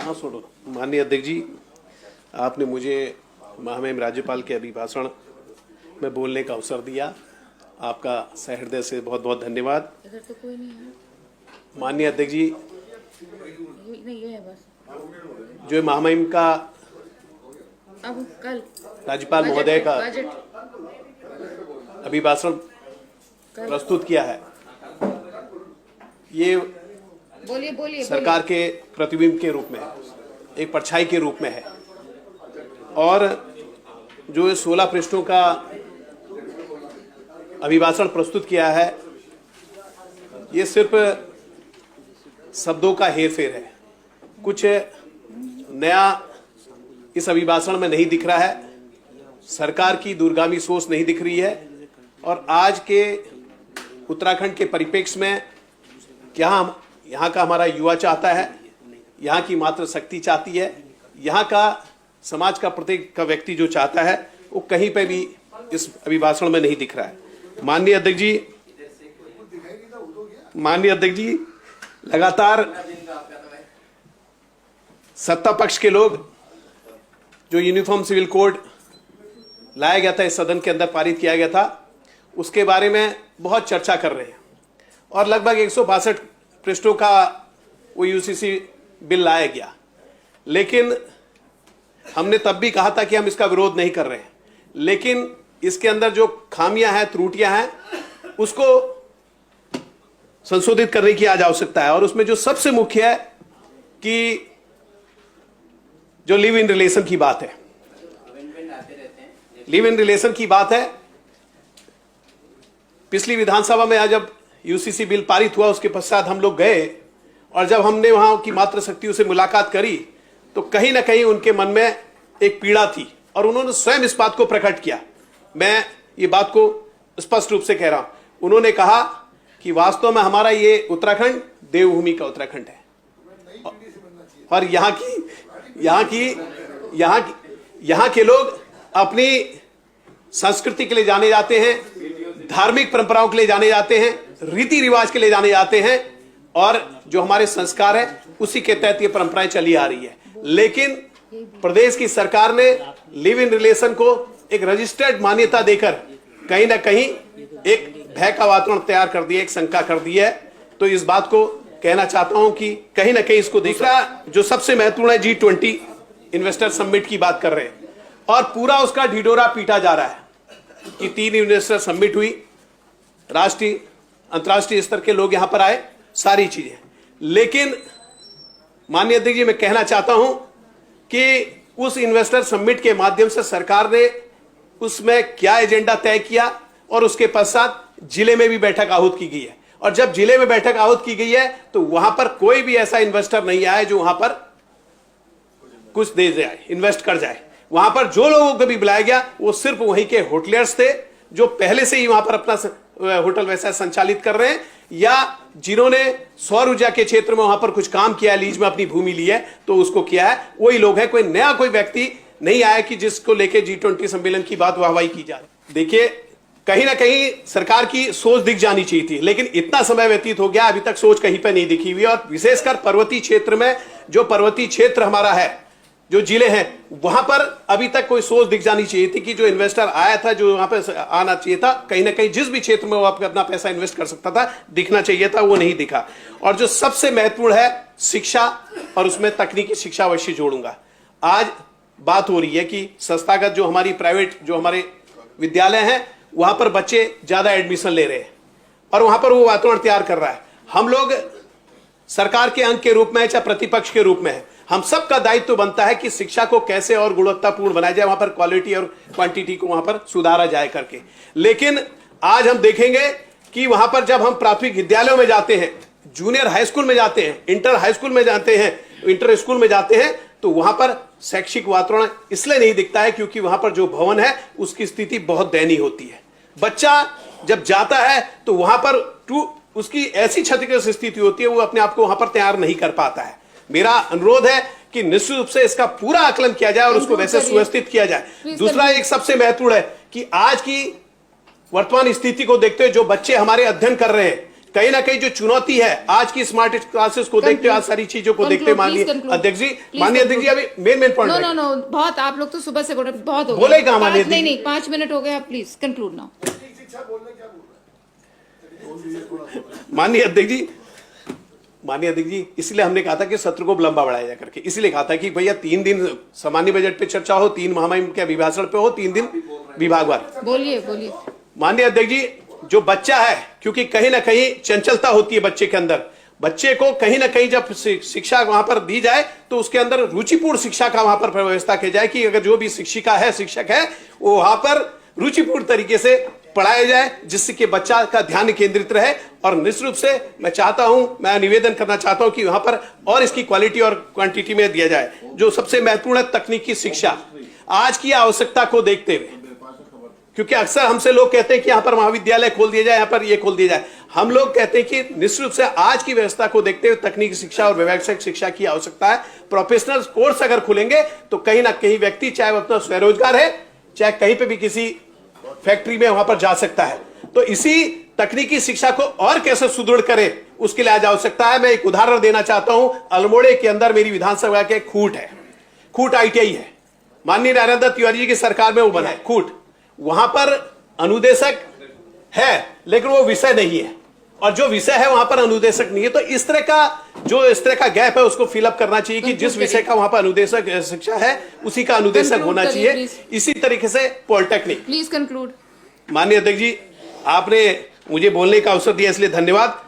हाँ सुनो। माननीय अध्यक्ष जी, आपने मुझे महामहिम राज्यपाल के अभिभाषण में बोलने का अवसर दिया। आपका सहृदय से बहुत बहुत धन्यवाद। इधर तो कोई नहीं है। माननीय अध्यक्ष जी, नहीं ये है बस। जो महामहिम का अब कल राज्यपाल महोदय का बजट अभिभाषण प्रस्तुत किया है, ये बोलिए सरकार के प्रतिबिंब के रूप में है, एक परछाई के रूप में है। और जो 16 पृष्ठों का अभिभाषण प्रस्तुत किया है, ये सिर्फ शब्दों का हेरफेर है। कुछ नया इस अभिभाषण में नहीं दिख रहा है, सरकार की दूरगामी सोच नहीं दिख रही है। और आज के उत्तराखंड के परिप्रेक्ष्य में यहाँ का हमारा युवा चाहता है, यहाँ की मातृ शक्ति चाहती है, यहाँ का समाज का प्रत्येक का व्यक्ति जो चाहता है, वो कहीं पे भी इस अभिभाषण में नहीं दिख रहा है। माननीय अध्यक्ष जी, लगातार सत्ता पक्ष के लोग जो यूनिफॉर्म सिविल कोड लाया गया था, इस सदन के अंदर पारित किया गया था, उसके बारे में बहुत चर्चा कर रहे हैं। और लगभग 162 पृष्ठों का वो यूसीसी बिल लाया गया। लेकिन हमने तब भी कहा था कि हम इसका विरोध नहीं कर रहे हैं, लेकिन इसके अंदर जो खामियां हैं, त्रुटियां हैं, उसको संशोधित करने की आज आवश्यकता है। और उसमें जो सबसे मुख्य है कि जो लिव इन रिलेशन की बात है, लिव इन रिलेशन की बात है। पिछली विधानसभा में आज जब यूसीसी बिल पारित हुआ, उसके पश्चात हम लोग गए और जब हमने वहां की मातृशक्तियों से मुलाकात करी, तो कहीं ना कहीं उनके मन में एक पीड़ा थी और उन्होंने स्वयं इस बात को प्रकट किया। मैं ये बात को स्पष्ट रूप से कह रहा हूं। उन्होंने कहा कि वास्तव में हमारा ये उत्तराखंड देवभूमि का उत्तराखंड है और यहाँ के लोग अपनी संस्कृति के लिए जाने जाते हैं, धार्मिक परंपराओं के लिए जाने जाते हैं, रीति रिवाज के लिए जाने जाते हैं, और जो हमारे संस्कार है उसी के तहत ये परंपराएं चली आ रही है। लेकिन प्रदेश की सरकार ने लिव इन रिलेशन को एक रजिस्टर्ड मान्यता देकर कहीं ना कहीं एक भय का वातावरण तैयार कर दिया, एक शंका कर दी है। तो इस बात को कहना चाहता हूं कि कहीं ना कहीं इसको दूसरा जो सबसे महत्वपूर्ण है, G20 इन्वेस्टर समिट की बात कर रहे हैं और पूरा उसका ढिढोरा पीटा जा रहा है कि 3 इन्वेस्टर समिट हुई, राष्ट्रीय अंतर्राष्ट्रीय स्तर के लोग यहां पर आए, सारी चीजें। लेकिन माननीय अध्यक्ष जी, मैं कहना चाहता हूं कि उस इन्वेस्टर समिट के माध्यम से सरकार ने उसमें क्या एजेंडा तय किया और उसके पश्चात जिले में भी बैठक आहूत की गई है। और जब जिले में बैठक आहूत की गई है तो वहां पर कोई भी ऐसा इन्वेस्टर नहीं आया जो वहां पर कुछ दे जाए, इन्वेस्ट कर जाए। वहां पर जो लोगों को भी बुलाया गया वो सिर्फ वहीं के होटलियर्स थे जो पहले से ही वहां पर अपना होटल वैसा संचालित कर रहे हैं, या जिन्होंने सौर ऊर्जा के क्षेत्र में वहां पर कुछ काम किया, लीज में अपनी भूमि ली है तो उसको किया है, वही लोग हैं। कोई नया कोई व्यक्ति नहीं आया कि जिसको लेके G20 सम्मेलन की बात वाहवाही की जा रही। देखिए, कहीं ना कहीं सरकार की सोच दिख जानी चाहिए थी, लेकिन इतना समय व्यतीत हो गया, अभी तक सोच कहीं पर नहीं दिखी हुई। और विशेषकर पर्वतीय क्षेत्र में, जो पर्वतीय क्षेत्र हमारा है, जो जिले हैं, वहां पर अभी तक कोई सोच दिख जानी चाहिए थी कि जो इन्वेस्टर आया था, जो वहां पर आना चाहिए था, कहीं ना कहीं जिस भी क्षेत्र में वो अपना पैसा इन्वेस्ट कर सकता था, दिखना चाहिए था, वो नहीं दिखा। और जो सबसे महत्वपूर्ण है शिक्षा, और उसमें तकनीकी शिक्षा अवश्य जोड़ूंगा। आज बात हो रही है कि संस्थागत जो हमारी प्राइवेट जो हमारे विद्यालय हैं, वहां पर बच्चे ज्यादा एडमिशन ले रहे हैं और वहां पर वो वातावरण तैयार कर रहा है। हम लोग सरकार के अंग के रूप में है, चाहे प्रतिपक्ष के रूप में है, हम सबका दायित्व बनता है कि शिक्षा को कैसे और गुणवत्तापूर्ण बनाया जाए, वहां पर क्वालिटी और क्वांटिटी को वहां पर सुधारा जाए करके। लेकिन आज हम देखेंगे कि वहां पर जब हम प्राथमिक विद्यालयों में जाते हैं, जूनियर हाई स्कूल में जाते हैं, इंटर हाई स्कूल में जाते हैं, इंटर स्कूल में जाते हैं, तो वहां पर शैक्षिक वातावरण इसलिए नहीं दिखता है क्योंकि वहां पर जो भवन है उसकी स्थिति बहुत दयनीय होती है। बच्चा जब जाता है तो वहां पर उसकी ऐसी क्षतिग्रस्त स्थिति होती है, वो अपने आप को वहां पर तैयार नहीं कर पाता है। मेरा अनुरोध है कि निश्चित रूप से इसका पूरा आकलन किया जाए और उसको वैसे सुव्यवस्थित किया जाए। दूसरा एक सबसे महत्वपूर्ण है कि आज की वर्तमान स्थिति को देखते हुए जो बच्चे हमारे अध्ययन कर रहे हैं, कहीं ना कहीं जो चुनौती है आज की स्मार्ट क्लासेस को देखते हुए, आज सारी चीजों को देखते हुए, माननीय अध्यक्ष जी, अभी main point no no no, बहुत आप लोग तो सुबह से बहुत हो बोले कहाँ माननीय नहीं नहीं 5 मिनट हो गए, आप प्लीज कंक्लूड नाउ। माननीय अध्यक्ष जी, इसलिए हमने कहा था कि सत्र को लंबा बढ़ाया जा करके, इसलिए कहा था कि भैया 3 दिन सामान्य बजट पे चर्चा हो, 3 महामहिम के अभिभाषण पे हो, 3 दिन विभागवार। बोलिए बोलिए। माननीय अध्यक्ष जी, जो बच्चा है, क्योंकि कहीं ना कहीं चंचलता होती है बच्चे के अंदर, बच्चे को कहीं ना कहीं जब शिक्षा वहां पर दी जाए तो उसके अंदर रुचिपूर्ण शिक्षा का वहां पर व्यवस्था की जाए कि अगर जो भी शिक्षिका है, शिक्षक है, वो वहां पर रुचिपूर्ण तरीके से पढ़ाया जाए, जिससे कि बच्चा का ध्यान केंद्रित रहे। और निश्चित रूप से मैं निवेदन करना चाहता हूं कि वहां पर और इसकी क्वालिटी और क्वांटिटी में दिया जाए। जो सबसे महत्वपूर्ण है तकनीकी शिक्षा, आज की आवश्यकता को देखते हुए, क्योंकि अक्सर हमसे लोग कहते हैं कि यहां पर महाविद्यालय खोल दिया जाए, यहां पर ये खोल दिया जाए। हम लोग कहते हैं कि निश्चित रूप से आज की व्यवस्था को देखते हुए तकनीकी शिक्षा और व्यावसायिक शिक्षा की आवश्यकता है। प्रोफेशनल कोर्स अगर खुलेंगे तो कहीं ना कहीं व्यक्ति, चाहे वो अपना स्वरोजगार है, चाहे कहीं पे भी किसी फैक्ट्री में वहां पर जा सकता है। तो इसी तकनीकी शिक्षा को और कैसे सुदृढ़ करें, उसके लिए आज आवश्यकता है। मैं एक उदाहरण देना चाहता हूं। अल्मोड़े के अंदर मेरी विधानसभा के खूट है, खूट ITI है, माननीय नरेंद्र तिवारी जी की सरकार में वो बना है खूट। वहां पर अनुदेशक है लेकिन वो विषय नहीं है, और जो विषय है वहां पर अनुदेशक नहीं है। तो इस तरह का गैप है, उसको फिलअप करना चाहिए कि जिस विषय का वहां पर अनुदेशक शिक्षा है उसी का अनुदेशक होना चाहिए। इसी तरीके से पॉलिटेक्निक। Please conclude. माननीय अध्यक्ष जी, आपने मुझे बोलने का अवसर दिया इसलिए धन्यवाद।